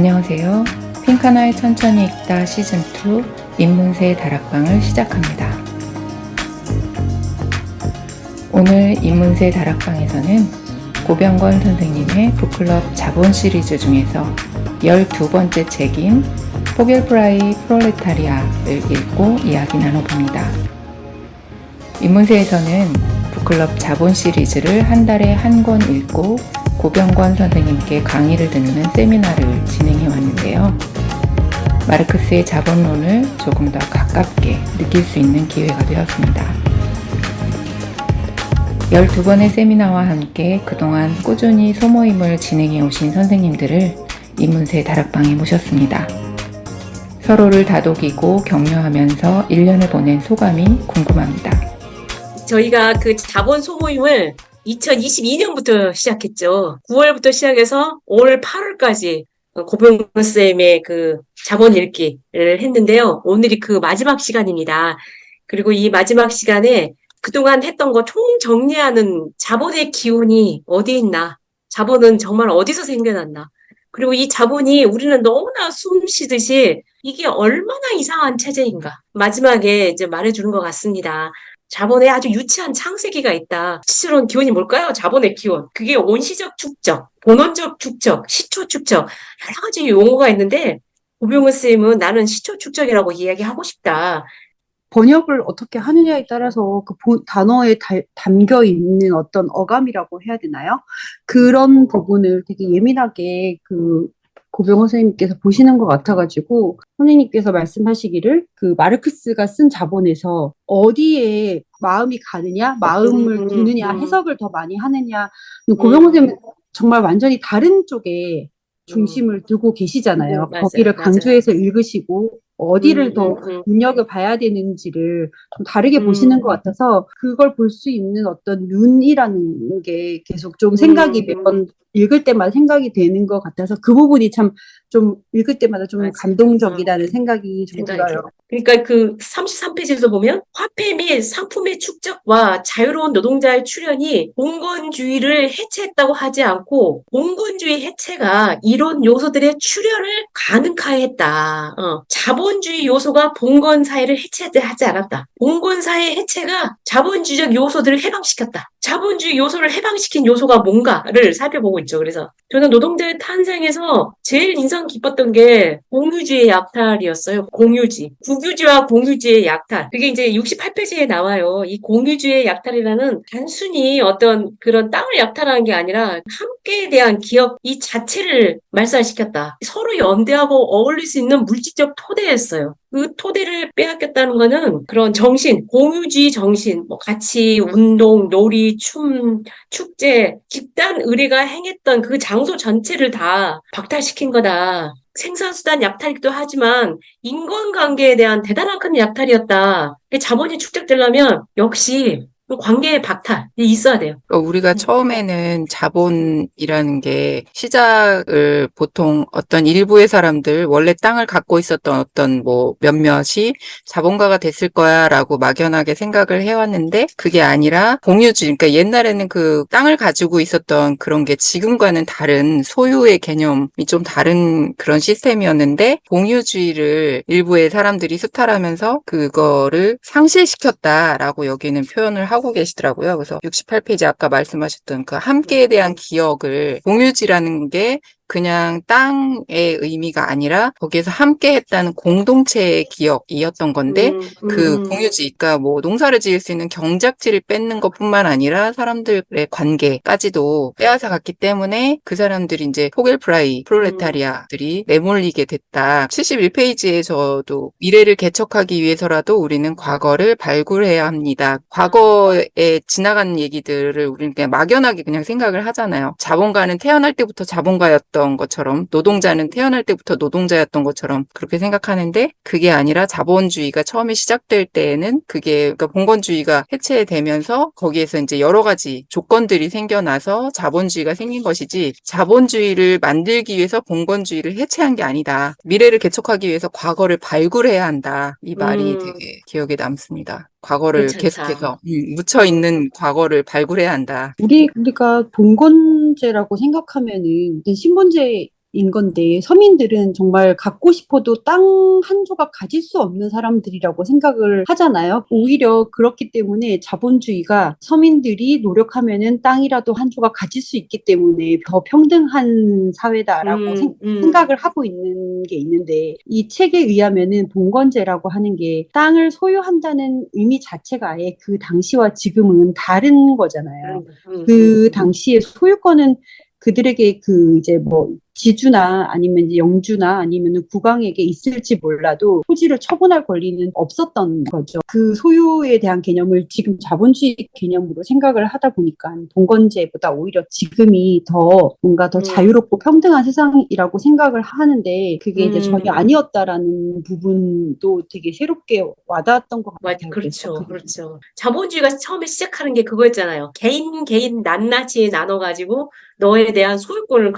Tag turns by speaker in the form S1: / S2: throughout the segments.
S1: 안녕하세요. 핑카나의 천천히 읽다 시즌2 입문세 다락방을 시작합니다. 오늘 입문세 다락방에서는 고병건 선생님의 북클럽 자본 시리즈 중에서 12번째 책인 포겔프라이 프롤레타리아를 읽고 이야기 나눠봅니다. 입문세에서는 북클럽 자본 시리즈를 한 달에 한 권 읽고 고병건 선생님께 강의를 듣는 세미나를 진행해 왔는데요. 마르크스의 자본론을 조금 더 가깝게 느낄 수 있는 기회가 되었습니다. 12번의 세미나와 함께 그동안 꾸준히 소모임을 진행해 오신 선생님들을 입문세 다락방에 모셨습니다. 서로를 다독이고 격려하면서 1년을 보낸 소감이 궁금합니다.
S2: 저희가 그 자본 소모임을 2022년부터 시작했죠. 9월부터 시작해서 올 8월까지 고병건 쌤의 그 자본 읽기를 했는데요. 오늘이 그 마지막 시간입니다. 그리고 이 마지막 시간에 그동안 했던 거 총 정리하는 자본의 기운이 어디 있나? 자본은 정말 어디서 생겨났나? 그리고 이 자본이 우리는 너무나 숨 쉬듯이 이게 얼마나 이상한 체제인가? 마지막에 이제 말해주는 것 같습니다. 자본에 아주 유치한 창세기가 있다. 실제로는 기원이 뭘까요? 자본의 기원. 그게 온시적 축적, 본원적 축적, 시초 축적 여러 가지 용어가 있는데 고병건 쌤은 나는 시초 축적이라고 이야기하고 싶다.
S3: 번역을 어떻게 하느냐에 따라서 그 단어에 담겨 있는 어떤 어감이라고 해야 되나요? 그런 부분을 되게 예민하게 그 고병건 선생님께서 보시는 것 같아가지고 선생님께서 말씀하시기를 그 마르크스가 쓴 자본에서 어디에 마음이 가느냐, 마음을 두느냐, 해석을 더 많이 하느냐. 고병건 선생님은 정말 완전히 다른 쪽에 중심을 두고 계시잖아요.
S2: 맞아요,
S3: 거기를
S2: 맞아요.
S3: 강조해서 읽으시고 어디를 더 눈여겨봐야 되는지를 좀 다르게 보시는 것 같아서 그걸 볼 수 있는 어떤 눈이라는 게 계속 좀 생각이 몇 번 읽을 때마다 생각이 되는 것 같아서 그 부분이 참 좀 읽을 때마다 좀
S2: 맞아요.
S3: 감동적이라는 생각이 좀 들어요.
S2: 그러니까 그 33페이지에서 보면 화폐 및 상품의 축적과 자유로운 노동자의 출현이 봉건주의를 해체했다고 하지 않고 봉건주의 해체가 이런 요소들의 출현을 가능하게 했다. 자본주의 요소가 봉건 사회를 해체하지 않았다. 봉건 사회 해체가 자본주의적 요소들을 해방시켰다. 자본주의 요소를 해방시킨 요소가 뭔가를 살펴보고 있죠. 그래서 저는 노동자의 탄생에서 제일 인상 깊었던 게 공유주의 약탈이었어요. 공유지. 국유지와 공유지의 약탈. 그게 이제 68페이지에 나와요. 이 공유주의 약탈이라는 단순히 어떤 그런 땅을 약탈하는 게 아니라 함께에 대한 기억 이 자체를 말살시켰다. 서로 연대하고 어울릴 수 있는 물질적 토대였어요. 그 토대를 빼앗겼다는 거는 그런 정신, 공유주의 정신, 뭐 같이 운동, 놀이, 춤, 축제, 집단 의례가 행했던 그 장소 전체를 다 박탈시킨 거다. 생산수단 약탈이기도 하지만 인간관계에 대한 대단한 큰 약탈이었다. 자본이 축적되려면 역시 관계의 박탈이 있어야 돼요.
S1: 우리가 처음에는 자본이라는 게 시작을 보통 어떤 일부의 사람들, 원래 땅을 갖고 있었던 어떤 뭐 몇몇이 자본가가 됐을 거야 라고 막연하게 생각을 해왔는데 그게 아니라 공유주의, 그러니까 옛날에는 그 땅을 가지고 있었던 그런 게 지금과는 다른 소유의 개념이 좀 다른 그런 시스템이었는데 공유주의를 일부의 사람들이 수탈하면서 그거를 상실시켰다라고 여기는 표현을 하고 계시더라고요. 그래서 68페이지 아까 말씀하셨던 그 함께에 대한 기억을 공유지라는 게 그냥 땅의 의미가 아니라 거기에서 함께 했다는 공동체의 기억이었던 건데 그 공유지, 그러니까 뭐 농사를 지을 수 있는 경작지를 뺏는 것뿐만 아니라 사람들의 관계까지도 빼앗아 갔기 때문에 그 사람들이 이제 포겔프라이 프롤레타리아들이 내몰리게 됐다. 71페이지에 저도 미래를 개척하기 위해서라도 우리는 과거를 발굴해야 합니다. 과거에 지나간 얘기들을 우리는 그냥 막연하게 그냥 생각을 하잖아요. 자본가는 태어날 때부터 자본가였던 것처럼 노동자는 태어날 때부터 노동자였던 것처럼 그렇게 생각하는데 그게 아니라 자본주의가 처음에 시작될 때에는 그게 그러니까 봉건주의가 해체되면서 거기에서 이제 여러 가지 조건들이 생겨나서 자본주의가 생긴 것이지 자본주의를 만들기 위해서 봉건주의를 해체한 게 아니다. 미래를 개척하기 위해서 과거를 발굴해야 한다. 이 말이 되게 기억에 남습니다. 과거를
S2: 괜찮다.
S1: 계속해서 묻혀있는 과거를 발굴해야 한다.
S3: 우리가 봉건제라고 생각하면은 신분제 인 건데 서민들은 정말 갖고 싶어도 땅 한 조각 가질 수 없는 사람들이라고 생각을 하잖아요. 오히려 그렇기 때문에 자본주의가 서민들이 노력하면은 땅이라도 한 조각 가질 수 있기 때문에 더 평등한 사회다라고 생각을 하고 있는 게 있는데 이 책에 의하면은 봉건제라고 하는 게 땅을 소유한다는 의미 자체가 아예 그 당시와 지금은 다른 거잖아요. 그 당시에 소유권은 그들에게 그 이제 뭐 지주나 아니면 이제 영주나 아니면 국왕에게 있을지 몰라도 토지를 처분할 권리는 없었던 거죠. 그 소유에 대한 개념을 지금 자본주의 개념으로 생각을 하다 보니까 봉건제보다 오히려 지금이 더 뭔가 더 자유롭고 평등한 세상이라고 생각을 하는데 그게 이제 전혀 아니었다라는 부분도 되게 새롭게 와닿았던 것
S2: 맞아,
S3: 같아요.
S2: 그렇죠, 그렇죠. 자본주의가 처음에 시작하는 게 그거였잖아요. 개인 낱낱이 나눠가지고 너에 대한 소유권을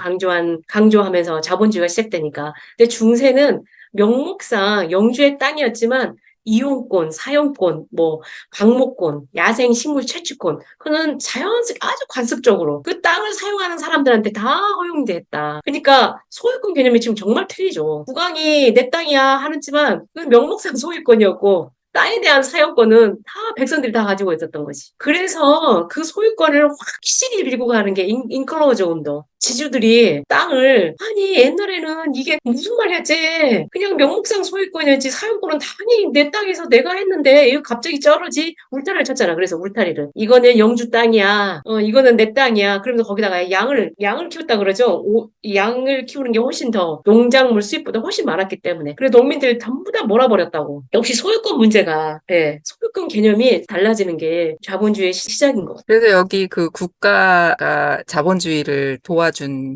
S2: 강조하면서 자본주의가 시작되니까. 근데 중세는 명목상 영주의 땅이었지만 이용권, 사용권, 뭐 방목권, 야생 식물 채취권, 그는 자연스럽게 아주 관습적으로 그 땅을 사용하는 사람들한테 다 허용됐다. 그러니까 소유권 개념이 지금 정말 틀리죠. 국왕이 내 땅이야 하는지만 그 명목상 소유권이었고 땅에 대한 사용권은 다 백성들이 다 가지고 있었던 거지. 그래서 그 소유권을 확실히 밀고 가는 게 인클로저 운동. 지주들이 땅을 아니 옛날에는 이게 무슨 말이었지? 그냥 명목상 소유권이었지 사용권은 당연히 내 땅에서 내가 했는데 이거 갑자기 쩔어지 울타리를 쳤잖아. 그래서 울타리를 이거는 영주 땅이야. 이거는 내 땅이야. 그러면서 거기다가 양을 키웠다 그러죠. 양을 키우는 게 훨씬 더 농작물 수입보다 훨씬 많았기 때문에 그래서 농민들 전부 다 몰아버렸다고. 역시 소유권 문제가 소유권 개념이 달라지는 게 자본주의의 시작인 것 같아요.
S1: 그래서 여기 그 국가가 자본주의를 도와준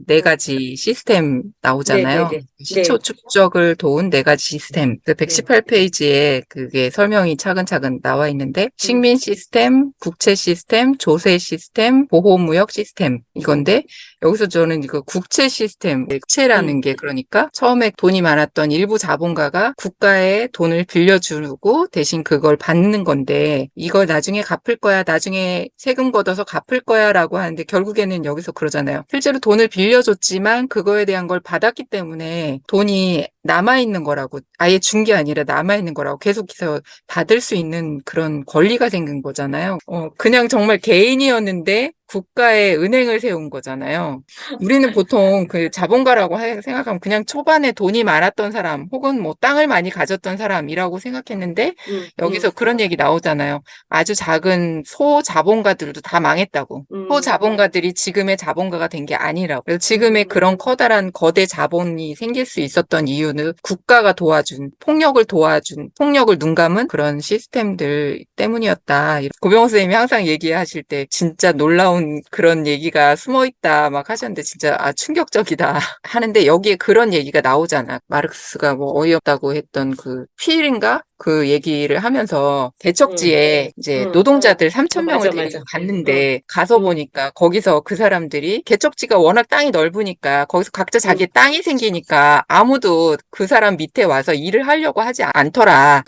S1: 네 가지 시스템 나오잖아요.
S2: 네네네.
S1: 시초 축적을 도운 네 가지 시스템. 그 118페이지에 그게 설명이 차근차근 나와 있는데 식민 시스템, 국채 시스템, 조세 시스템, 보호무역 시스템 이건데 여기서 저는 이거 국채 시스템, 국채라는 게 그러니까 처음에 돈이 많았던 일부 자본가가 국가에 돈을 빌려주고 대신 그걸 받는 건데 이걸 나중에 갚을 거야, 나중에 세금 걷어서 갚을 거야 라고 하는데 결국에는 여기서 그러잖아요. 실제로 돈을 빌려줬지만 그거에 대한 걸 받았기 때문에 돈이 남아있는 거라고, 아예 준 게 아니라 남아있는 거라고 계속해서 받을 수 있는 그런 권리가 생긴 거잖아요. 그냥 정말 개인이었는데 국가에 은행을 세운 거잖아요. 우리는 보통 그 자본가라고 생각하면 그냥 초반에 돈이 많았던 사람 혹은 뭐 땅을 많이 가졌던 사람이라고 생각했는데 여기서 그런 얘기 나오잖아요. 아주 작은 소자본가들도 다 망했다고. 소자본가들이 지금의 자본가가 된 게 아니라고. 그래서 지금의 그런 커다란 거대 자본이 생길 수 있었던 이유는 국가가 도와준, 폭력을 눈감은 그런 시스템들 때문이었다. 고병호 선생님이 항상 얘기하실 때 진짜 놀라운 그런 얘기가 숨어있다 막 하셨는데 진짜 충격적이다 하는데 여기에 그런 얘기가 나오잖아. 마르크스가 뭐 어이없다고 했던 그 필인가? 그 얘기를 하면서 대척지에 이제 노동자들 3,000명을 데리고 갔는데 가서 보니까 거기서 그 사람들이 개척지가 워낙 땅이 넓으니까 거기서 각자 자기 땅이 생기니까 아무도 그 사람 밑에 와서 일을 하려고 하지 않더라.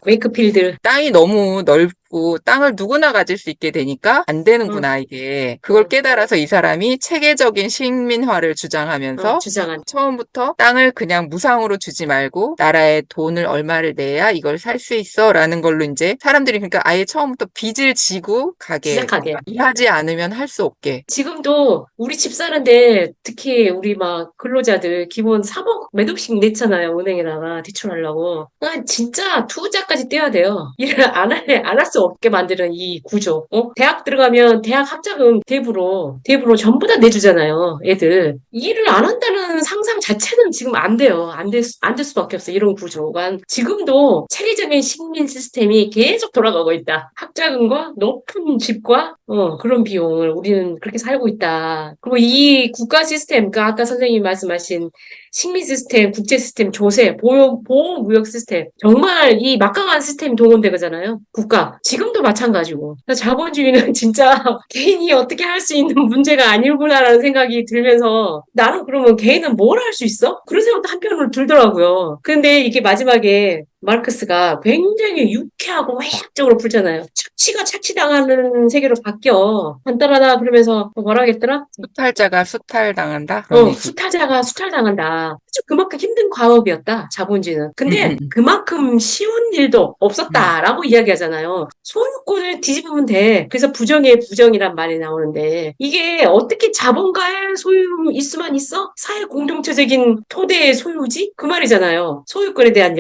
S2: 웨이크필드.
S1: 땅이 너무 넓고 땅을 누구나 가질 수 있게 되니까 안 되는구나 이게. 그걸 깨달아서 이 사람이 체계적인 식민화를 주장하면서 처음부터 땅을 그냥 무상으로 주지 말고 나라에 돈을 얼마를 내야 이걸 살 수 있어 라는 걸로 이제 사람들이 그러니까 아예 처음부터 빚을 지고
S2: 시작하게.
S1: 일하지 않으면 할 수 없게.
S2: 지금도 우리 집 사는데 특히 우리 막 근로자들 기본 3억 몇 억씩 냈잖아요. 은행에다가 대출하려고. 진짜 투자까지 떼야 돼요. 일을 안 할 수 없게 만드는 이 구조. 대학 들어가면 대학 학자금 대부로 전부 다 내주잖아요. 애들. 일을 안 한다는 상상 자체는 지금 안 돼요. 안 될 수밖에 없어. 이런 구조가. 지금도 체계적인 식민 시스템이 계속 돌아가고 있다. 학자금과 높은 집과 그런 비용을 우리는 그렇게 살고 있다. 그리고 이 국가 시스템, 그러니까 아까 선생님이 말씀하신 식민 시스템, 국제 시스템, 조세, 보호 무역 시스템, 정말 이 막강한 시스템이 동원되잖아요. 국가. 지금도 마찬가지고. 그래서 자본주의는 진짜 개인이 어떻게 할 수 있는 문제가 아니구나라는 생각이 들면서 나는 그러면 개인은 뭘 할 수 있어? 그런 생각도 한편으로 들더라고요. 근데 이게 마지막에 마르크스가 굉장히 유쾌하고 외향적으로 풀잖아요. 착취가 착취당하는 세계로 바뀌어. 간단하다 그러면서 뭐라 하겠더라?
S1: 수탈자가 수탈당한다? 그런 얘기.
S2: 수탈자가 수탈당한다. 아주 그만큼 힘든 과업이었다, 자본주의는. 근데
S1: 음.
S2: 그만큼 쉬운 일도 없었다라고 이야기하잖아요. 소유권을 뒤집으면 돼. 그래서 부정의 부정이란 말이 나오는데 이게 어떻게 자본가의 소유일 수만 있어? 사회 공동체적인 토대의 소유지? 그 말이잖아요. 소유권에 대한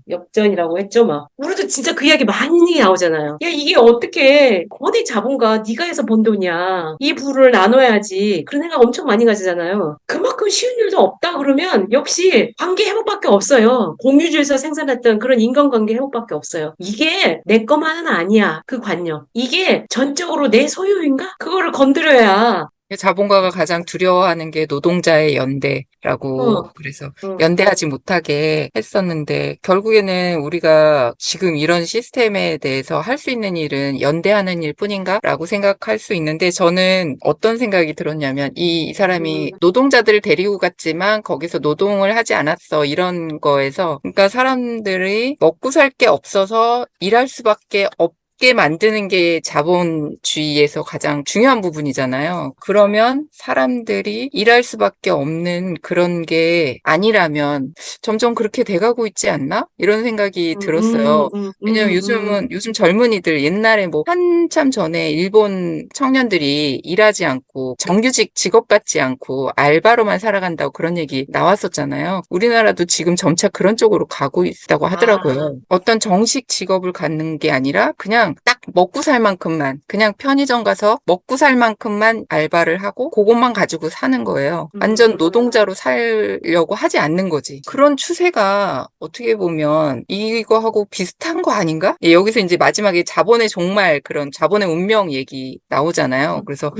S2: 역전이라고 했죠, 막. 우리도 진짜 그 이야기 많이 나오잖아요. 야, 이게 어떻게 거대 자본가 네가 해서 번 돈이야. 이 부를 나눠야지. 그런 생각 엄청 많이 가지잖아요. 그만큼 쉬운 일도 없다 그러면 역시 관계 회복밖에 없어요. 공유주에서 생산했던 그런 인간관계 회복밖에 없어요. 이게 내 것만은 아니야. 그 관념. 이게 전적으로 내 소유인가? 그거를 건드려야.
S1: 자본가가 가장 두려워하는 게 노동자의 연대라고 그래서 연대하지 못하게 했었는데 결국에는 우리가 지금 이런 시스템에 대해서 할 수 있는 일은 연대하는 일뿐인가? 라고 생각할 수 있는데 저는 어떤 생각이 들었냐면 이 사람이 노동자들을 데리고 갔지만 거기서 노동을 하지 않았어 이런 거에서 그러니까 사람들이 먹고 살 게 없어서 일할 수밖에 없게 만드는 게 자본주의에서 가장 중요한 부분이잖아요. 그러면 사람들이 일할 수밖에 없는 그런 게 아니라면 점점 그렇게 돼가고 있지 않나? 이런 생각이 들었어요. 왜냐면 요즘 젊은이들 옛날에 뭐 한참 전에 일본 청년들이 일하지 않고 정규직 직업 갖지 않고 알바로만 살아간다고 그런 얘기 나왔었잖아요. 우리나라도 지금 점차 그런 쪽으로 가고 있다고 하더라고요. 어떤 정식 직업을 갖는 게 아니라 그냥 딱 먹고 살 만큼만 그냥 편의점 가서 먹고 살 만큼만 알바를 하고 그것만 가지고 사는 거예요. 완전 노동자로 살려고 하지 않는 거지. 그런 추세가 어떻게 보면 이거하고 비슷한 거 아닌가? 예, 여기서 이제 마지막에 자본의 종말 그런 자본의 운명 얘기 나오잖아요. 그래서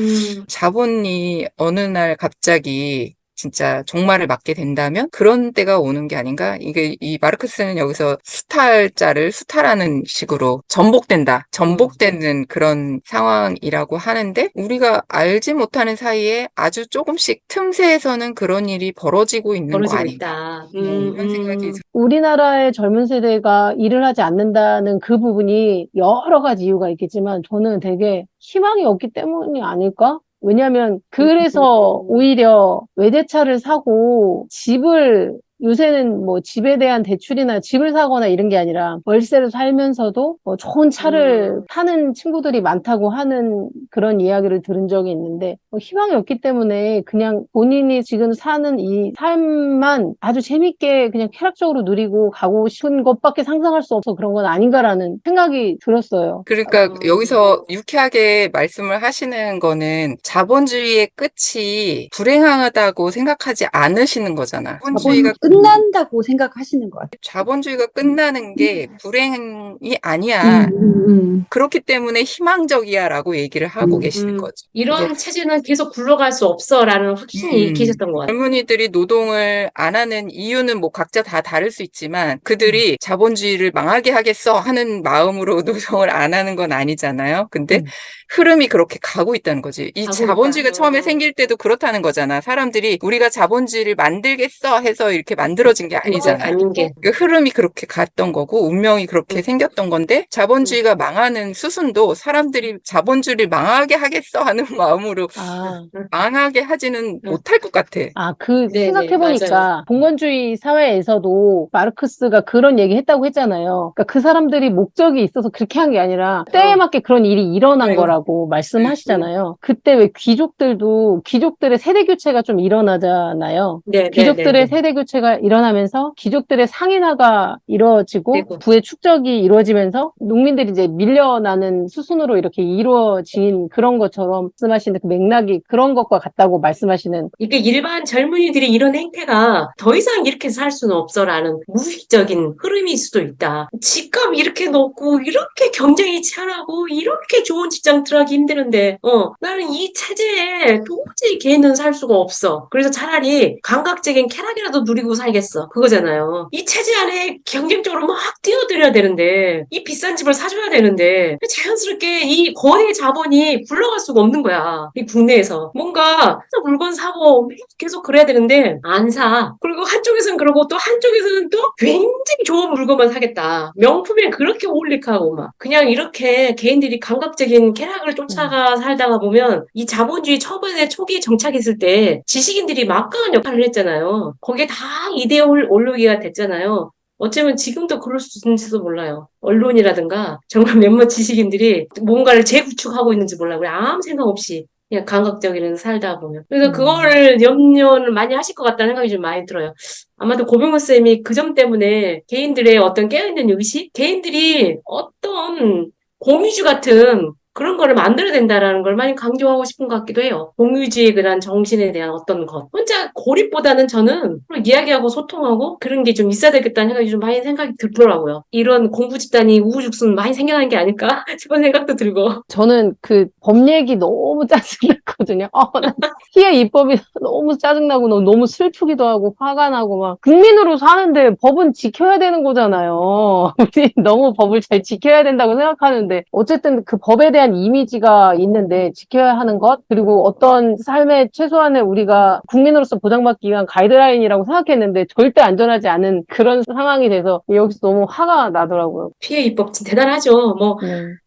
S1: 자본이 어느 날 갑자기 진짜 종말을 맞게 된다면 그런 때가 오는 게 아닌가? 이게 이 마르크스는 여기서 수탈자를 수탈하는 식으로 전복되는 그런 상황이라고 하는데 우리가 알지 못하는 사이에 아주 조금씩 틈새에서는 그런 일이 벌어지고 있는 거
S2: 벌어지고
S1: 아닌가?
S2: 있다.
S1: 이런 생각이
S4: 우리나라의 젊은 세대가 일을 하지 않는다는 그 부분이 여러 가지 이유가 있겠지만 저는 되게 희망이 없기 때문이 아닐까? 왜냐하면 그래서 오히려 외제차를 사고 집을 요새는 뭐 집에 대한 대출이나 집을 사거나 이런 게 아니라 월세로 살면서도 뭐 좋은 차를 타는 친구들이 많다고 하는 그런 이야기를 들은 적이 있는데 희망이 없기 때문에 그냥 본인이 지금 사는 이 삶만 아주 재밌게 그냥 쾌락적으로 누리고 가고 싶은 것밖에 상상할 수 없어 그런 건 아닌가라는 생각이 들었어요.
S1: 그러니까 여기서 유쾌하게 말씀을 하시는 거는 자본주의의 끝이 불행하다고 생각하지 않으시는 거잖아. 자본주의가
S3: 끝난다고 생각하시는 것 같아요.
S1: 자본주의가 끝나는 게 불행이 아니야. 그렇기 때문에 희망적이야라고 얘기를 하고 계시는 거죠.
S2: 이런 체제는 계속 굴러갈 수 없어라는 확신이 계셨던 것 같아요.
S1: 젊은이들이 노동을 안 하는 이유는 뭐 각자 다 다를 수 있지만 그들이 자본주의를 망하게 하겠어 하는 마음으로 노동을 안 하는 건 아니잖아요. 근데 흐름이 그렇게 가고 있다는 거지. 이
S2: 가고
S1: 자본주의가
S2: 있다.
S1: 처음에 생길 때도 그렇다는 거잖아. 사람들이 우리가 자본주의를 만들겠어 해서 이렇게 만들어진 게 아니잖아.
S2: 아닌 게.
S1: 그 흐름이 그렇게 갔던 거고 운명이 그렇게 생겼던 건데 자본주의가 망하는 수순도 사람들이 자본주의를 망하게 하겠어 하는 마음으로 망하게 하지는 못할 것 같아.
S2: 네,
S4: 생각해보니까
S2: 맞아요.
S4: 봉건주의 사회에서도 마르크스가 그런 얘기 했다고 했잖아요. 그러니까 그 사람들이 목적이 있어서 그렇게 한 게 아니라 때에 맞게 그런 일이 일어난
S2: 그래요.
S4: 거라고 말씀하시잖아요. 그때 왜 귀족들도 귀족들의 세대 교체가 좀 일어나잖아요.
S2: 네,
S4: 귀족들의 세대 교체가 일어나면서 귀족들의 상인화가 이루어지고
S2: 그리고
S4: 부의 축적이 이루어지면서 농민들이 이제 밀려나는 수순으로 이렇게 이루어진 그런 것처럼 말씀하시는 그 맥락이 그런 것과 같다고 말씀하시는
S2: 이게 일반 젊은이들이 이런 행태가 더 이상 이렇게 살 수는 없어라는 무의식적인 흐름일 수도 있다. 집값 이렇게 높고 이렇게 경쟁이 치열하고 이렇게 좋은 직장 들어가기 힘드는데 나는 이 체제에 도저히 걔는 살 수가 없어. 그래서 차라리 감각적인 쾌락이라도 누리고 살겠어. 그거잖아요. 이 체제 안에 경쟁적으로 막 뛰어들어야 되는데 이 비싼 집을 사줘야 되는데 자연스럽게 이 거대 자본이 굴러갈 수가 없는 거야. 이 국내에서. 뭔가 물건 사고 계속 그래야 되는데 안 사. 그리고 한쪽에서는 그러고 또 한쪽에서는 또 굉장히 좋은 물건만 사겠다. 명품에 그렇게 올릭하고 막 그냥 이렇게 개인들이 감각적인 쾌락을 쫓아가 살다가 보면 이 자본주의 처음에 초기에 정착했을 때 지식인들이 막강한 역할을 했잖아요. 거기에 다 이데올 올리기가 됐잖아요. 어쩌면 지금도 그럴 수 있는지도 몰라요. 언론이라든가 정말 몇몇 지식인들이 뭔가를 재구축하고 있는지 몰라요. 그냥 아무 생각 없이 그냥 감각적인 살다 보면. 그래서 그거를 염려를 많이 하실 것 같다는 생각이 좀 많이 들어요. 아마도 고병호 쌤이 그 점 때문에 개인들의 어떤 깨어있는 의식, 개인들이 어떤 공유주 같은 그런 거를 만들어야 된다라는 걸 많이 강조하고 싶은 것 같기도 해요. 공유주의 그런 정신에 대한 어떤 것. 혼자 고립보다는 저는 서로 이야기하고 소통하고 그런 게 좀 있어야 되겠다는 생각이 좀 많이 생각이 들더라고요. 이런 공부 집단이 우후죽순 많이 생겨난 게 아닐까 싶은 생각도 들고.
S4: 저는 그 법 얘기 너무 짜증났거든요. 난 피해 입법이 너무 짜증나고 너무 슬프기도 하고 화가 나고 막 국민으로 사는데 법은 지켜야 되는 거잖아요. 우리 너무 법을 잘 지켜야 된다고 생각하는데 어쨌든 그 법에 대한 이미지가 있는데 지켜야 하는 것 그리고 어떤 삶의 최소한의 우리가 국민으로서 보장받기 위한 가이드라인이라고 생각했는데 절대 안전하지 않은 그런 상황이 돼서 여기서 너무 화가 나더라고요.
S2: 피해 입법 진짜 대단하죠. 뭐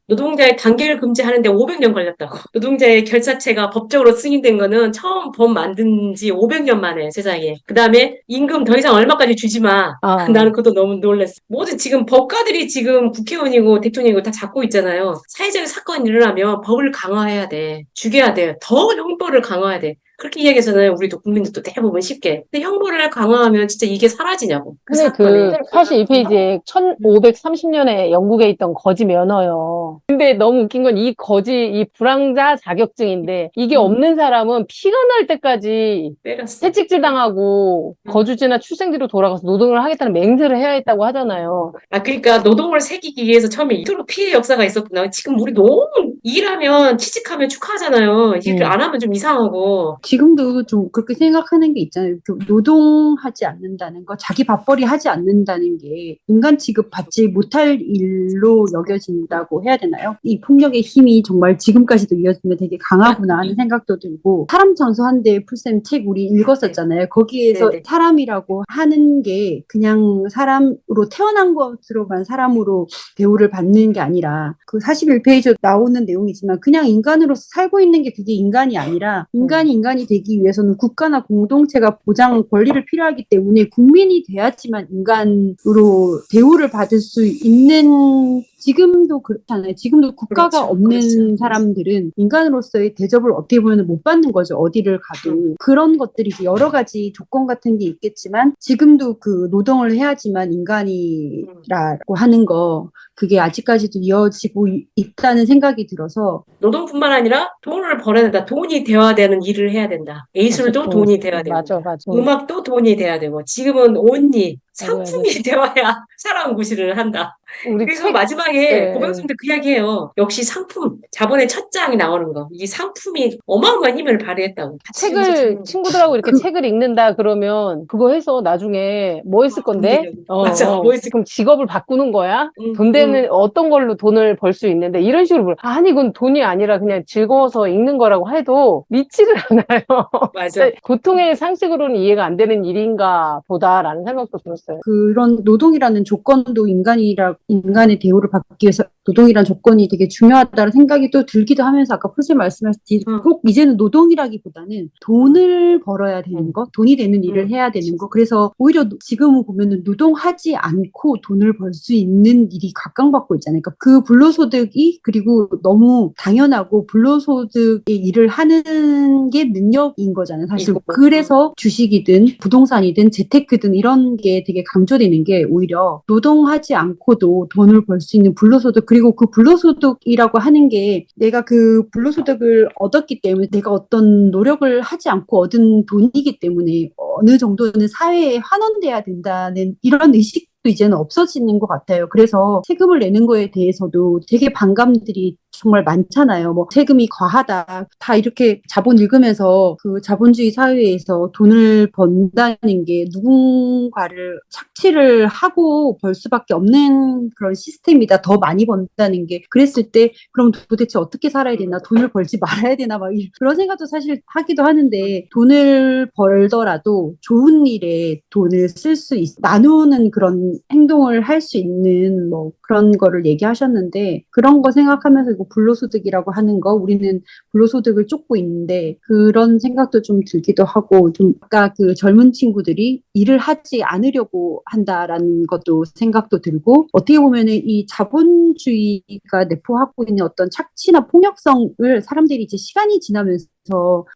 S2: 노동자의 단결 금지하는데 500년 걸렸다고. 노동자의 결사체가 법적으로 승인된 거는 처음 법 만든 지 500년 만에 세상에. 그 다음에 임금 더 이상 얼마까지 주지 마.
S4: 아.
S2: 나는 그것도 너무 놀랐어. 모든 지금 법가들이 지금 국회의원이고 대통령이고 다 잡고 있잖아요. 사회적인 사건이 일어나면 법을 강화해야 돼. 죽여야 돼. 더 형벌을 강화해야 돼. 그렇게 이야기해서는 우리도 국민들도 대부분 쉽게. 근데 형벌을 강화하면 진짜 이게 사라지냐고. 그
S4: 근데
S2: 사건이.
S4: 82페이지에 1530년에 영국에 있던 거지 면허요. 근데 너무 웃긴 건 이 거지, 이 불황자 자격증인데 이게 없는 사람은 피가 날 때까지
S2: 때렸어.
S4: 채찍질 당하고 거주지나 출생지로 돌아가서 노동을 하겠다는 맹세를 해야 했다고 하잖아요.
S2: 그러니까 노동을 새기기 위해서 처음에 이토록 피해 역사가 있었구나. 지금 우리 너무 일하면 취직하면 축하하잖아요. 일 안 하면 좀 이상하고.
S3: 지금도 좀 그렇게 생각하는 게 있잖아요. 그 노동하지 않는다는 거, 자기 밥벌이 하지 않는다는 게 인간 취급 받지 못할 일로 여겨진다고 해야 되나요? 이 폭력의 힘이 정말 지금까지도 이어지면 되게 강하구나 하는 생각도 들고, 사람 장수한데 풀쌤 책 우리 읽었었잖아요. 거기에서
S2: 네네.
S3: 사람이라고 하는 게 그냥 사람으로 태어난 것으로만 사람으로 대우를 받는 게 아니라 그 41페이지에 나오는 내용이지만 그냥 인간으로서 살고 있는 게 그게 인간이 아니라 인간이 되기 위해서는 국가나 공동체가 보장 권리를 필요하기 때문에 국민이 돼야지만 인간으로 대우를 받을 수 있는 지금도 그렇잖아요. 지금도 국가가
S2: 그렇죠.
S3: 없는
S2: 그렇죠.
S3: 사람들은 인간으로서의 대접을 어떻게 보면 못 받는 거죠. 어디를 가도. 그런 것들이 이제 여러 가지 조건 같은 게 있겠지만 지금도 그 노동을 해야지만 인간이라고 하는 거 그게 아직까지도 이어지고 있다는 생각이 들어서
S2: 노동뿐만 아니라 돈을 벌어야 된다. 돈이 되어야 되는 일을 해야 된다. 예술도 돈이 되어야 되고,
S4: 맞아.
S2: 음악도 돈이 돼야 되고, 지금은 온리
S4: 맞아요.
S2: 상품이 되어야 사람 구실을 한다.
S4: 우리
S2: 그래서
S4: 책,
S2: 마지막에
S4: 네.
S2: 고병수님도 그 이야기해요. 역시 상품, 자본의 첫 장이 나오는 거. 이 상품이 어마어마한 힘을 발휘했다고.
S4: 책을 친구들하고 이렇게 책을 읽는다 그러면 그거 해서 나중에 뭐 했을 건데?
S2: 맞아. 뭐 했을
S4: 그럼 직업을 바꾸는 거야?
S2: 응,
S4: 돈 되는 어떤 걸로 돈을 벌 수 있는데 이런 식으로 아니 이건 돈이 아니라 그냥 즐거워서 읽는 거라고 해도 믿지를 않아요.
S2: 맞아.
S4: 고통의 상식으로는 이해가 안 되는 일인가 보다라는 생각도 들었어요.
S3: 그런 노동이라는 조건도 인간의 대우를 받기 위해서 노동이라는 조건이 되게 중요하다는 생각이 또 들기도 하면서 아까 풀쌤 말씀하셨듯이 꼭 이제는 노동이라기보다는 돈을 벌어야 되는 거, 돈이 되는 일을 해야 되는 거. 그래서 오히려 지금 보면은 노동하지 않고 돈을 벌 수 있는 일이 각광받고 있잖아요. 그러니까 그 불로소득이 그리고 너무 당연하고 불로소득의 일을 하는 게 능력인 거잖아요. 사실 그래서 주식이든 부동산이든 재테크든 이런 게 되게 강조되는 게 오히려 노동하지 않고도 돈을 벌 수 있는 불로소득 그리고 그 불로소득이라고 하는 게 내가 그 불로소득을 얻었기 때문에 내가 어떤 노력을 하지 않고 얻은 돈이기 때문에 어느 정도는 사회에 환원돼야 된다는 이런 의식도 이제는 없어지는 것 같아요. 그래서 세금을 내는 거에 대해서도 되게 반감들이 정말 많잖아요. 뭐 세금이 과하다. 다 이렇게 자본 읽으면서 그 자본주의 사회에서 돈을 번다는 게 누군가를 착취를 하고 벌 수밖에 없는 그런 시스템이다. 더 많이 번다는 게 그랬을 때 그럼 도대체 어떻게 살아야 되나? 돈을 벌지 말아야 되나? 막 그런 생각도 사실 하기도 하는데 돈을 벌더라도 좋은 일에 돈을 쓸 수 나누는 그런 행동을 할 수 있는 뭐 그런 거를 얘기하셨는데 그런 거 생각하면서 이거 불로소득이라고 하는 거 우리는 불로소득을 쫓고 있는데 그런 생각도 좀 들기도 하고 좀 아까 그 젊은 친구들이 일을 하지 않으려고 한다라는 것도 생각도 들고 어떻게 보면은 이 자본주의가 내포하고 있는 어떤 착취나 폭력성을 사람들이 이제 시간이 지나면서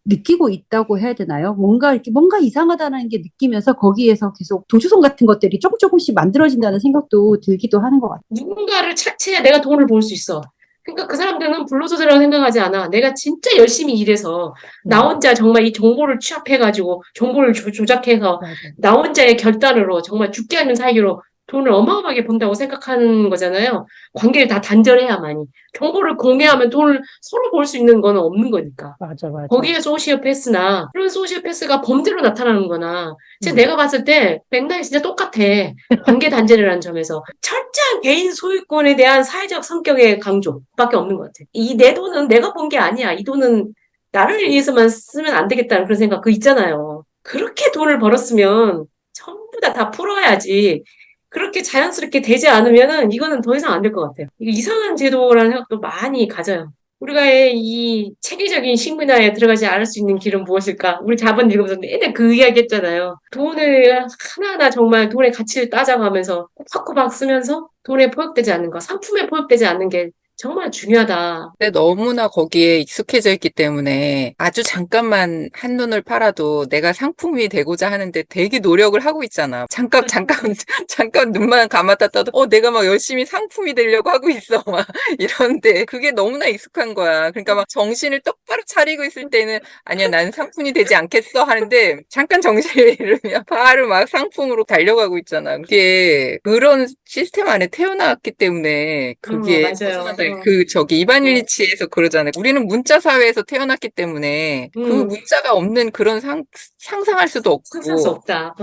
S3: 느끼고 있다고 해야 되나요? 뭔가 이상하다는 게 느끼면서 거기에서 계속 도주성 같은 것들이 조금씩 만들어진다는 생각도 들기도 하는 것 같아요.
S2: 누군가를 착취해야 내가 돈을 벌 수 있어. 그러니까 그 사람들은 불로소득이라고 생각하지 않아. 내가 진짜 열심히 일해서 나 혼자 정말 이 정보를 취합해가지고 정보를 조작해서
S4: 맞아요.
S2: 나 혼자의 결단으로 정말 죽게 하는 사기로 돈을 어마어마하게 번다고 생각하는 거잖아요. 관계를 다 단절해야만이. 정보를 공개하면 돈을 서로 벌 수 있는 건 없는 거니까.
S4: 맞아.
S2: 거기에 소시오패스나 그런 소시오패스가 범죄로 나타나는 거나 진짜
S4: 음.
S2: 내가 봤을 때 맥락이 진짜 똑같아. 관계 단절이라는 점에서 철저한 개인 소유권에 대한 사회적 성격의 강조밖에 없는 것 같아. 이 내 돈은 내가 번 게 아니야. 이 돈은 나를 위해서만 쓰면 안 되겠다는 그런 생각 그 있잖아요. 그렇게 돈을 벌었으면 전부 다 풀어야지. 그렇게 자연스럽게 되지 않으면은 이거는 더 이상 안 될 것 같아요. 이거 이상한 제도라는 생각도 많이 가져요. 우리가 이 체계적인 식문화에 들어가지 않을 수 있는 길은 무엇일까? 우리 자본 읽으면서 내내 그 이야기 했잖아요. 돈을 하나하나 정말 돈의 가치를 따져가면서 꼬박꼬박 쓰면서 돈에 포획되지 않는 거, 상품에 포획되지 않는 게 정말 중요하다.
S1: 근데 너무나 거기에 익숙해져 있기 때문에 아주 잠깐만 한눈을 팔아도 내가 상품이 되고자 하는데 되게 노력을 하고 있잖아. 잠깐 눈만 감았다 떠도 내가 막 열심히 상품이 되려고 하고 있어. 막 이런데 그게 너무나 익숙한 거야. 그러니까 막 정신을 똑바로 차리고 있을 때는 아니야, 나는 상품이 되지 않겠어 하는데 잠깐 정신을 잃으면 바로 막 상품으로 달려가고 있잖아. 그게 그런 시스템 안에 태어났기 때문에 그게
S2: 맞아요.
S1: 이반 일리치에서 그러잖아요. 우리는 문자 사회에서 태어났기 때문에 그 문자가 없는 그런 상상할 수도
S2: 상상할 수
S1: 없고
S2: 없다.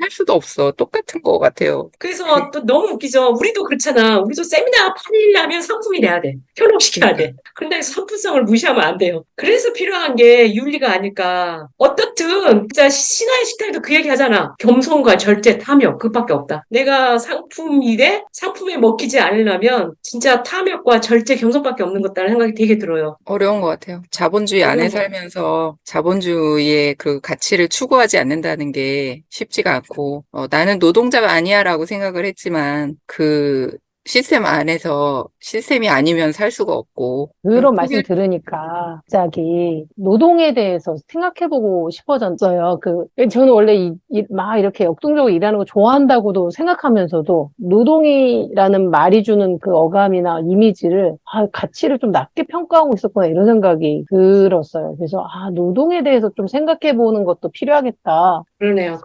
S1: 할 수도 없어. 똑같은 것 같아요.
S2: 그래서 또 너무 웃기죠. 우리도 그렇잖아. 우리도 세미나 팔려면 상품이 돼야 돼. 현혹시켜야 돼. 그런데 상품성을 무시하면 안 돼요. 그래서 필요한 게 윤리가 아닐까. 어떻든 진짜 신화의 식탁에도 그 얘기 하잖아. 겸손과 절제, 탐욕 그밖에 없다. 내가 상품이래 상품에 먹히지 않으려면 진짜 탐욕과 절제, 겸손밖에 없는 것다는 생각이 되게 들어요.
S1: 어려운 것 같아요. 자본주의 안에
S2: 어려운 것
S1: 살면서 자본주의의 그 가치를 추구하지 않는다는 게 쉽지가 않고, 나는 노동자가 아니야라고 생각을 했지만, 그 시스템 안에서 시스템이 아니면 살 수가 없고,
S4: 그런 말씀 들으니까 갑자기 노동에 대해서 생각해보고 싶어졌어요. 저는 원래 막 이렇게 역동적으로 일하는 거 좋아한다고도 생각하면서도 노동이라는 말이 주는 그 어감이나 이미지를 가치를 좀 낮게 평가하고 있었구나 이런 생각이 들었어요. 그래서 노동에 대해서 좀 생각해보는 것도 필요하겠다.
S2: 그러네요.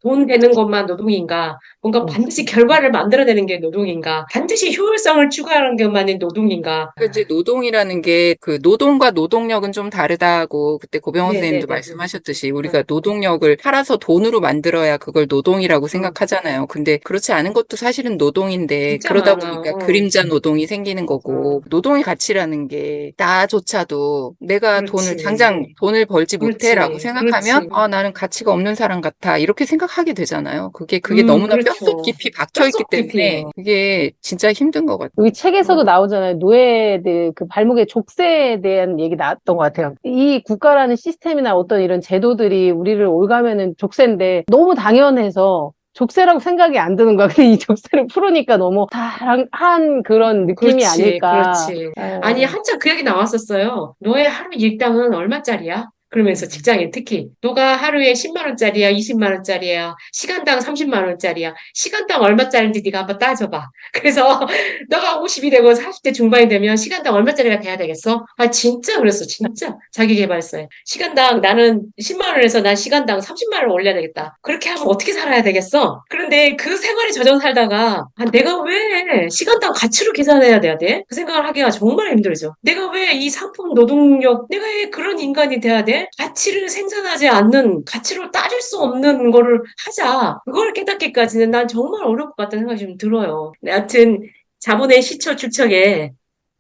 S2: 돈 되는 것만 노동인가? 뭔가 반드시 결과를 만들어내는 게 노동인가? 반드시 효율성을 추구하는 것만이 노동인가?
S1: 이제 노동이라는 게 그 노동과 노동력은 좀 다르다고 그때 고병호 선생님도 말씀하셨듯이 우리가 노동력을 팔아서 돈으로 만들어야 그걸 노동이라고 생각하잖아요. 근데 그렇지 않은 것도 사실은 노동인데
S2: 진짜
S1: 그러다
S2: 많아.
S1: 보니까 그림자 노동이 생기는 거고 노동의 가치라는 게 나조차도 내가 당장 돈을 벌지 못해라고 생각하면 나는 가치가 없는 사람 같아 이렇게 생각하게 되잖아요. 그게 너무나 뼛속 깊이 박혀 있기 때문에 그게 진짜 힘든 것 같아요.
S4: 여기 책에서도 나오잖아요. 노예들 그 발목의 족쇄에 대한 얘기 나왔던 것 같아요. 이 국가라는 시스템이나 어떤 이런 제도들이 우리를 올가면은 족쇄인데 너무 당연해서 족쇄라고 생각이 안 드는 거야. 근데 이 족쇄를 풀으니까 너무 다한 그런 느낌이 아닐까.
S2: 그렇지. 아니, 한참 그 얘기 나왔었어요. 너의 하루 일당은 얼마짜리야? 그러면서 직장인 특히 너가 하루에 10만 원짜리야, 20만 원짜리야, 시간당 30만 원짜리야. 시간당 얼마짜리인지 네가 한번 따져봐. 그래서 너가 50이 되고 40대 중반이 되면 시간당 얼마짜리가 돼야 되겠어? 진짜 그랬어. 진짜. 자기계발서에. 시간당 나는 10만 원에서 난 시간당 30만 원을 올려야 되겠다. 그렇게 하면 어떻게 살아야 되겠어? 그런데 그 생활에 젖어 살다가 내가 왜 시간당 가치로 계산해야 돼야 돼? 그 생각을 하기가 정말 힘들죠. 내가 왜 이 상품 노동력, 내가 왜 그런 인간이 돼야 돼? 가치를 생산하지 않는, 가치로 따질 수 없는 거를 하자. 그걸 깨닫기까지는 난 정말 어려울 것 같다는 생각이 좀 들어요. 여하튼 자본의 시초 축적에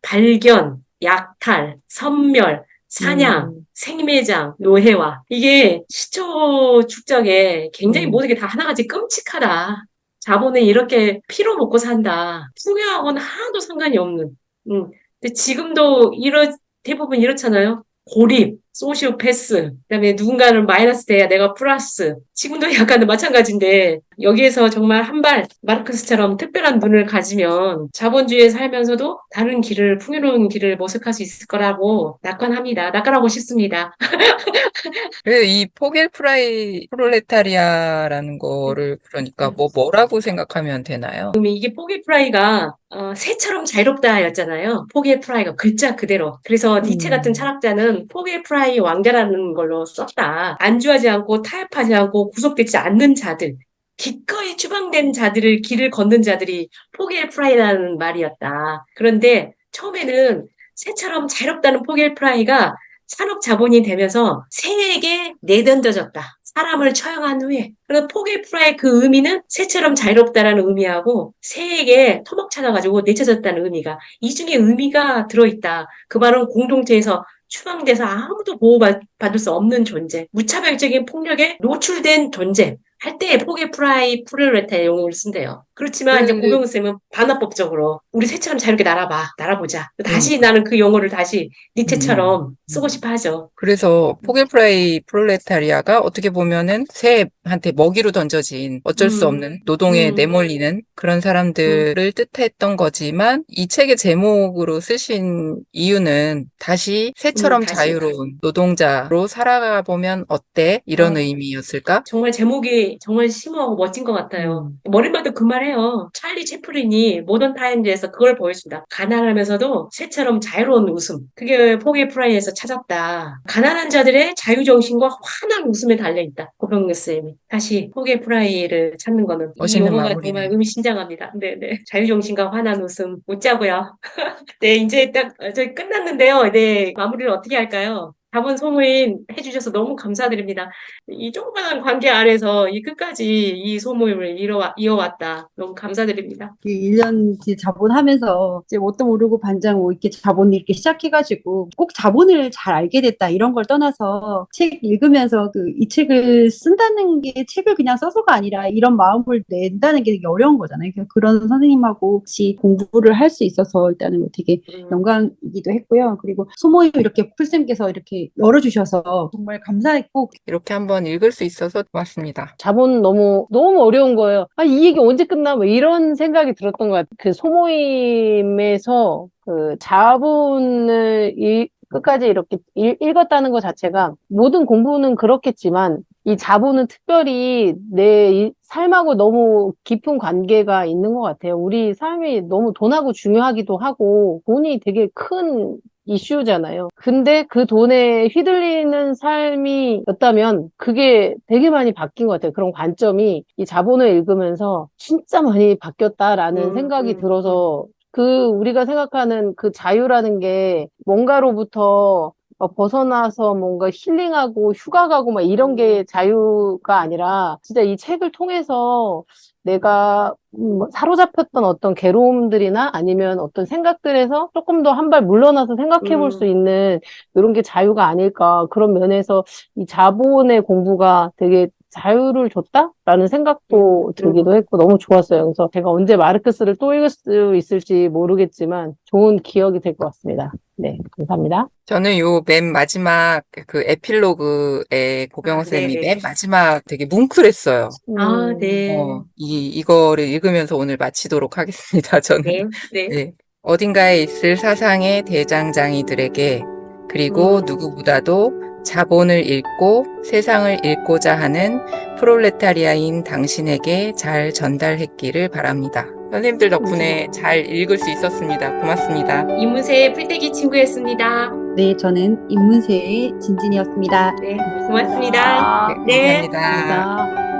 S2: 발견, 약탈, 선멸, 사냥, 생매장, 노예화. 이게 시초 축적에 굉장히 모든 게 다 하나같이 끔찍하다. 자본은 이렇게 피로 먹고 산다. 풍요하고는 하나도 상관이 없는. 근데 지금도 대부분 이렇잖아요. 고립, 소시오패스, 그다음에 누군가는 마이너스 돼야 내가 플러스. 지금도 약간 마찬가지인데 여기에서 정말 한 발 마르크스처럼 특별한 눈을 가지면 자본주의에 살면서도 다른 길을 풍요로운 길을 모색할 수 있을 거라고 낙관하고 싶습니다.
S1: 그래서 이 포겔프라이 프롤레타리아라는 거를 그러니까 뭐라고 생각하면 되나요?
S2: 이게 포겔프라이가 새처럼 자유롭다였잖아요. 포겔프라이가 글자 그대로. 그래서 니체 같은 철학자는 포겔프라이 왕자라는 걸로 썼다. 안주하지 않고 타협하지 않고 구속되지 않는 자들. 기꺼이 추방된 자들을 길을 걷는 자들이 포겔프라이라는 말이었다. 그런데 처음에는 새처럼 자유롭다는 포겔프라이가 산업 자본이 되면서 새에게 내던져졌다. 사람을 처형한 후에. 그래서 포겔프라의 그 의미는 새처럼 자유롭다라는 의미하고 새에게 토막 찾아가지고 내쳐졌다는 의미가 이 중에 의미가 들어있다. 그 말은 공동체에서 추방돼서 아무도 보호받을 수 없는 존재, 무차별적인 폭력에 노출된 존재. 할 때 포겔프라이 프롤레타리아 용어를 쓴대요. 그렇지만 이제
S1: 그런데
S2: 고병우 쌤은 반합법적으로 우리 새처럼 자유롭게 날아보자. 다시 나는 그 용어를 다시 니체처럼 쓰고 싶어 하죠.
S1: 그래서 포겔프라이 프롤레타리아가 어떻게 보면은 새한테 먹이로 던져진 어쩔 수 없는 노동에 내몰리는 그런 사람들을 뜻했던 거지만 이 책의 제목으로 쓰신 이유는 다시 새처럼
S2: 다시.
S1: 자유로운 노동자로 살아가 보면 어때? 이런 의미였을까?
S2: 정말 제목이 정말 심오하고 멋진 것 같아요. 머리마다 그 말해요. 찰리 채플린이 모던 타임즈에서 그걸 보여준다. 가난하면서도 새처럼 자유로운 웃음. 그게 포겔프라이에서 찾았다. 가난한 자들의 자유정신과 환한 웃음에 달려있다. 고병규 쌤이. 다시 포겔프라이를 찾는 거는 이
S1: 멋있는
S2: 용어가
S1: 마무리네.
S2: 정말 의미심장합니다. 네네. 자유정신과 환한 웃음. 웃자고요. 네, 이제 딱 저희 끝났는데요. 네, 마무리를 어떻게 할까요? 자본 소모임 해주셔서 너무 감사드립니다. 이 조그마한 관계 안에서 이 끝까지 이 소모임을 이어왔다. 너무 감사드립니다.
S3: 1년 뒤 자본하면서 이제 뭣도 모르고 반장 뭐 이렇게 자본을 이렇게 시작해가지고 꼭 자본을 잘 알게 됐다 이런 걸 떠나서 책 읽으면서 이 책을 쓴다는 게 책을 그냥 써서가 아니라 이런 마음을 낸다는 게 되게 어려운 거잖아요. 그러니까 그런 선생님하고 같이 공부를 할 수 있어서 일단은 뭐 되게 영광이기도 했고요. 그리고 소모임 이렇게 풀쌤께서 이렇게 열어주셔서 정말 감사했고
S1: 이렇게 한번 읽을 수 있어서 고맙습니다.
S4: 자본 너무 어려운 거예요. 아, 이 얘기 언제 끝나? 뭐 이런 생각이 들었던 것 같아요. 그 소모임에서 그 자본을 끝까지 이렇게 읽었다는 것 자체가 모든 공부는 그렇겠지만 이 자본은 특별히 내 삶하고 너무 깊은 관계가 있는 것 같아요. 우리 삶이 너무 돈하고 중요하기도 하고 돈이 되게 큰 이슈잖아요. 근데 그 돈에 휘둘리는 삶이었다면 그게 되게 많이 바뀐 것 같아요. 그런 관점이 이 자본을 읽으면서 진짜 많이 바뀌었다라는 생각이 들어서 우리가 생각하는 그 자유라는 게 뭔가로부터 벗어나서 뭔가 힐링하고 휴가 가고 막 이런 게 자유가 아니라 진짜 이 책을 통해서 내가 사로잡혔던 어떤 괴로움들이나 아니면 어떤 생각들에서 조금 더 한 발 물러나서 생각해 볼 수 있는 이런 게 자유가 아닐까. 그런 면에서 이 자본의 공부가 되게 자유를 줬다라는 생각도 들기도 했고 너무 좋았어요. 그래서 제가 언제 마르크스를 또 읽을 수 있을지 모르겠지만 좋은 기억이 될 것 같습니다. 네, 감사합니다.
S1: 저는 요 맨 마지막 그 에필로그에 고병호 쌤이
S2: 네네.
S1: 맨 마지막 되게 뭉클했어요.
S2: 네.
S1: 이거를 읽으면서 오늘 마치도록 하겠습니다. 저는.
S2: 네.
S1: 네. 어딘가에 있을 사상의 대장장이들에게 그리고 누구보다도 자본을 읽고 세상을 읽고자 하는 프롤레타리아인 당신에게 잘 전달했기를 바랍니다. 선생님들 덕분에 잘 읽을 수 있었습니다. 고맙습니다.
S2: 이문세의 풀떼기 친구였습니다.
S3: 네, 저는 인문세의 진진이었습니다.
S2: 네, 고맙습니다.
S1: 네,
S2: 네.
S1: 감사합니다.
S4: 감사합니다.